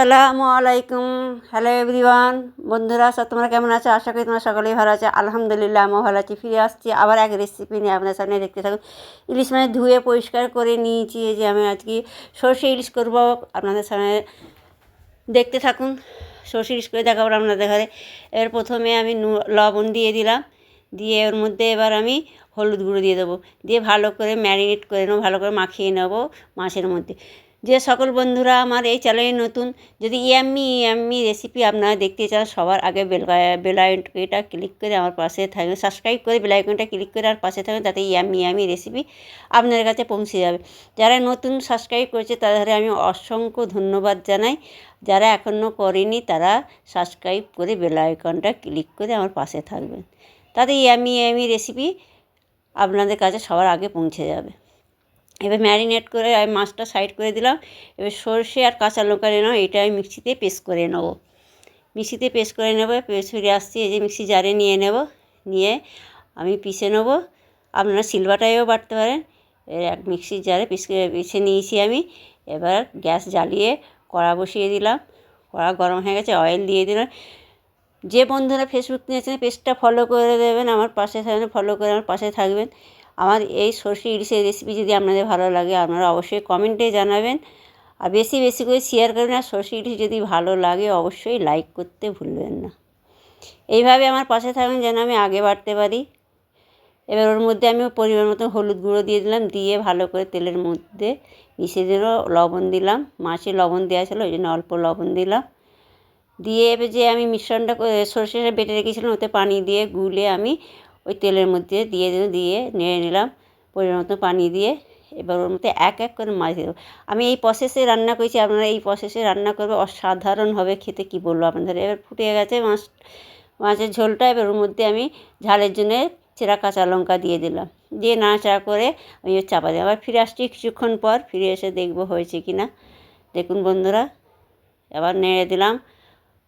আসসালামু আলাইকুম। Hello everyone, বন্ধুরা সব তোমরা কেমন আছো? আশা করি তোমরা সকলেই ভালো আছো। আলহামদুলিল্লাহ আমিও ভালো আছি। ফিরে আসছি আবার এক রেসিপি নিয়ে আপনাদের সামনে। দেখতে থাকুন। ইলিশ মাছ ধুয়ে পরিষ্কার করে নিয়েছি। এই যে আমি আজকে সর্ষে ইলিশ করবো, আপনাদের সামনে দেখতে থাকুন। সর্ষে ইলিশ করে দেখাবো আপনাদের ঘরে। এর প্রথমে আমি লবণ দিয়ে দিলাম, দিয়ে ওর মধ্যে এবার আমি হলুদ গুঁড়ো দিয়ে দেবো, দিয়ে ভালো করে ম্যারিনেট করে নেবো, ভালো করে মাখিয়ে নেবো মাছের মধ্যে। যে সকল বন্ধুরা আমার এই চ্যানেলে নতুন, যদি ইয়াম্মি রেসিপি আপনারা দেখতে চান, সবার আগে বেল আইকনটা ক্লিক করে আমার পাশে থাকবেন, সাবস্ক্রাইব করে বেল আইকনটা ক্লিক করে আর পাশে থাকবেন, তাতে ইয়াম্মি রেসিপি আপনার কাছে পৌঁছে যাবে। যারা নতুন সাবস্ক্রাইব করেছে তাদের আমি অসংখ্য ধন্যবাদ জানাই। যারা এখনও করেনি তারা সাবস্ক্রাইব করে বেল আইকনটা ক্লিক করে আমার পাশে থাকবেন, তাতে ইয়াম্মি রেসিপি আপনাদের কাছে সবার আগে পৌঁছে যাবে। এবার ম্যারিনেট করে আমি মাছটা সাইড করে দিলাম। এবার সর্ষে আর কাঁচা লঙ্কা নিলাম, এটা আমি মিক্সিতে পেস্ট করে নেবো। পেস্ট করে আসছি, এই যে মিক্সি জারে নিয়ে নেব, নিয়ে আমি পিষে নেবো। আপনারা সিলবাটায়ও বাটতে পারেন। এক মিক্সির জারে পিষে নিয়েছি আমি। এবার গ্যাস জ্বালিয়ে কড়া বসিয়ে দিলাম। কড়া গরম হয়ে গেছে, অয়েল দিয়ে দিলাম। যে বন্ধুরা ফেসবুক নিয়েছেন পেজটা ফলো করে দেবেন, আমার পাশে থাকবেন, ফলো করে আমার পাশে থাকবেন। আমার এই সর্ষে ইলিশের রেসিপি যদি আপনাদের ভালো লাগে আপনারা অবশ্যই কমেন্টে জানাবেন, আর বেশি করে শেয়ার করবেন। আর সর্ষে ইলিশ যদি ভালো লাগে অবশ্যই লাইক করতে ভুলবেন না। এইভাবে আমার পাশে থাকবেন যেন আমি আগে বাড়তে পারি। এবার ওর মধ্যে আমি পরিমাণ মতো হলুদ গুঁড়ো দিয়ে দিলাম, দিয়ে ভালো করে তেলের মধ্যে মিশিয়ে দিল। লবণ দিলাম, মাছে লবণ দেওয়া ছিল ওই জন্য অল্প লবণ দিলাম। দিয়ে এবার যে আমি মিশ্রণটা সর্ষেটা বেটে রেখেছিলাম ওতে পানি দিয়ে গুলে আমি ওই তেলের মধ্যে দিয়ে নেড়ে নিলাম পরিমাণ মতো পানি দিয়ে। এবার ওর মধ্যে এক করে মাছ দেবো। আমি এই প্রসেসে রান্না করেছি, আপনারা এই প্রসেসে রান্না করবে, অসাধারণ হবে খেতে, কি বলবো আপনাদের। এবার ফুটে গেছে মাছের ঝোলটা। এবার ওর মধ্যে আমি ঝালের জন্যে চেরা কাঁচা লঙ্কা দিয়ে দিলাম, দিয়ে নাড়াচাড়া করে আমি চাপা দিই। আবার ফিরে আসছি কিছুক্ষণ পর, ফিরে এসে দেখবো হয়েছে কি না। দেখুন বন্ধুরা, আবার নেড়ে দিলাম।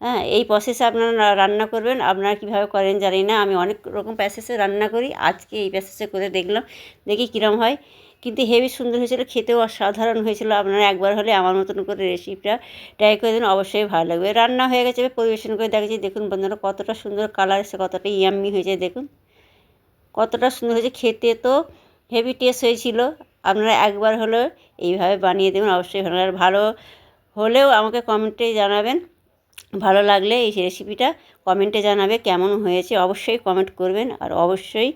হ্যাঁ, এই প্রসেসে আপনারা রান্না করবেন। আপনারা কীভাবে করেন জানি না, আমি অনেক রকম প্রসেসে রান্না করি, আজকে এই প্রসেসে করে দেখলাম, দেখি কীরকম হয়। কিন্তু হেভি সুন্দর হয়েছিল, খেতেও অসাধারণ হয়েছিল। আপনারা একবার হলে আমার মতন করে রেসিপিটা ট্রাই করে দিন, অবশ্যই ভালো লাগবে। রান্না হয়ে গেছে, পরিবেশন করে দেখেছি। দেখুন বন্ধুরা কতটা সুন্দর কালার এসে, কতটা ইয়াম্মি হয়েছে, দেখুন কতটা সুন্দর হয়েছে। খেতে তো হেভি টেস্ট হয়েছিল। আপনারা একবার হলেও এইভাবে বানিয়ে দেবেন, অবশ্যই ভালো। আর ভালো হলেও আমাকে কমেন্টে জানাবেন, ভালো লাগলে এই রেসিপিটা কমেন্টে জানাবে কেমন হয়েছে, অবশ্যই কমেন্ট করবেন। আর অবশ্যই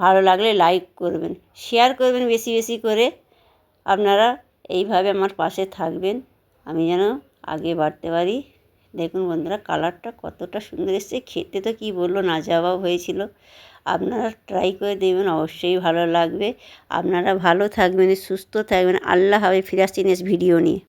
ভালো লাগলে লাইক করবেন, শেয়ার করবেন বেশি করে। আপনারা এইভাবে আমার পাশে থাকবেন, আমি যেন আগে বাড়তে পারি। দেখুন বন্ধুরা কালারটা কতটা সুন্দর এসেছে, খেতে তো কী বললো, লাজবাব হয়েছিল। আপনারা ট্রাই করে দেবেন, অবশ্যই ভালো লাগবে। আপনারা ভালো থাকবেন, সুস্থ থাকবেন। আল্লাহ হাফেজ। ফিরে আসছি নেক্সট ভিডিও নিয়ে।